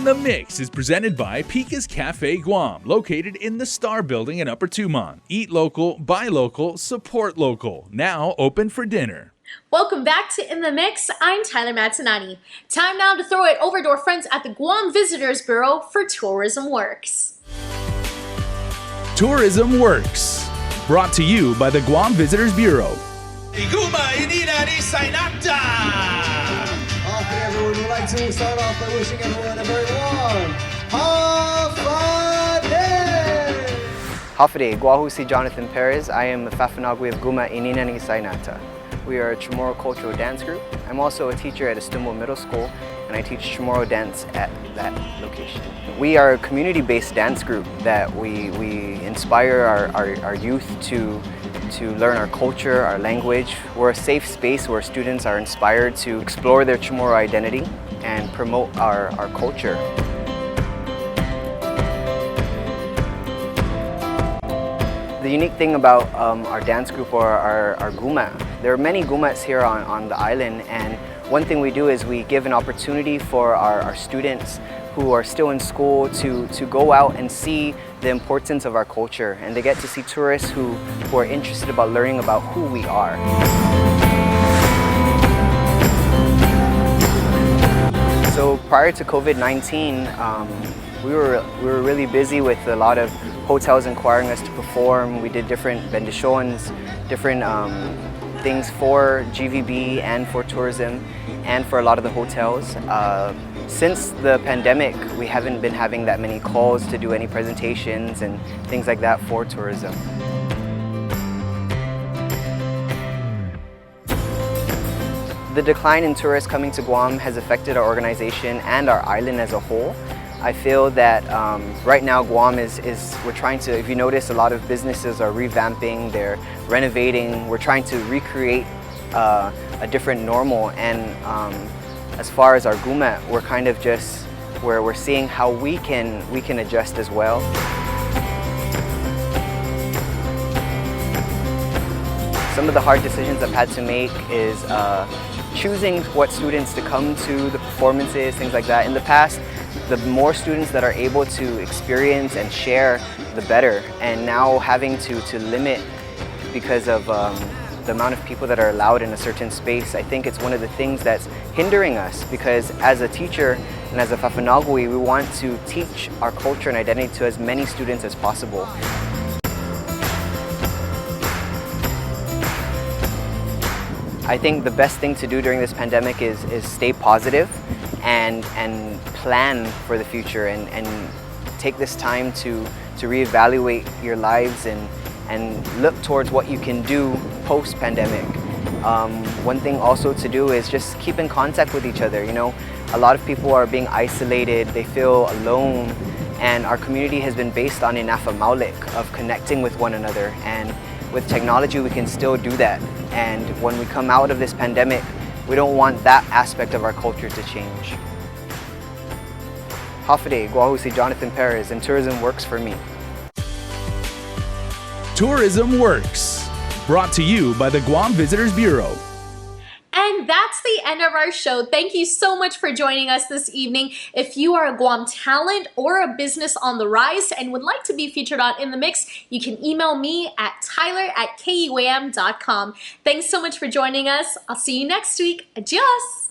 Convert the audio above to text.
In the Mix is presented by Pika's Cafe Guam, located in the Star Building in Upper Tumon. Eat local, buy local, support local. Now open for dinner. Welcome back to In the Mix. I'm Tyler Matsinati. Time now to throw it over to our friends at the Guam Visitors Bureau for Tourism Works. Tourism Works, brought to you by the Guam Visitors Bureau. Okay, everyone, we'd like to start off by wishing everyone a very warm Hafa-day! Hafa-day, Guahu si Jonathan Perez. I am a Fafanagwe of Guma Ininan Isainata. We are a Chamorro cultural dance group. I'm also a teacher at Estimbo Middle School, and I teach Chamorro dance at that location. We are a community-based dance group that we inspire our youth to learn our culture, our language. We're a safe space where students are inspired to explore their Chamorro identity and promote our culture. The unique thing about our dance group or our guma, there are many gumas here on the island, and one thing we do is we give an opportunity for our students who are still in school to go out and see the importance of our culture, and they get to see tourists who are interested about learning about who we are. So prior to COVID-19, we were really busy with a lot of hotels inquiring us to perform. We did different bendiciones, different things for GVB and for tourism and for a lot of the hotels. Since the pandemic, we haven't been having that many calls to do any presentations and things like that for tourism. The decline in tourists coming to Guam has affected our organization and our island as a whole. I feel that right now Guam we're trying to, if you notice, a lot of businesses are revamping, they're renovating, we're trying to recreate a different normal, and as far as our guma, we're kind of just, we're seeing how we can adjust as well. Some of the hard decisions I've had to make is choosing what students to come to, the performances, things like that. In the past, the more students that are able to experience and share, the better. And now having to limit because of the amount of people that are allowed in a certain space, I think it's one of the things that's hindering us, because as a teacher and as a Fafanagwe, we want to teach our culture and identity to as many students as possible. I think the best thing to do during this pandemic is stay positive and plan for the future, and take this time to reevaluate your lives and look towards what you can do post-pandemic. One thing also to do is just keep in contact with each other. You know, a lot of people are being isolated, they feel alone, and our community has been based on inafa maulik, of connecting with one another, and with technology we can still do that. And when we come out of this pandemic, we don't want that aspect of our culture to change. Hafa-day, Guahu si Jonathan Perez, and tourism works for me. Tourism Works, brought to you by the Guam Visitors Bureau. And that's the end of our show. Thank you so much for joining us this evening. If you are a Guam talent or a business on the rise and would like to be featured on In the Mix, you can email me at tyler@kuam.com. Thanks so much for joining us. I'll see you next week. Adios!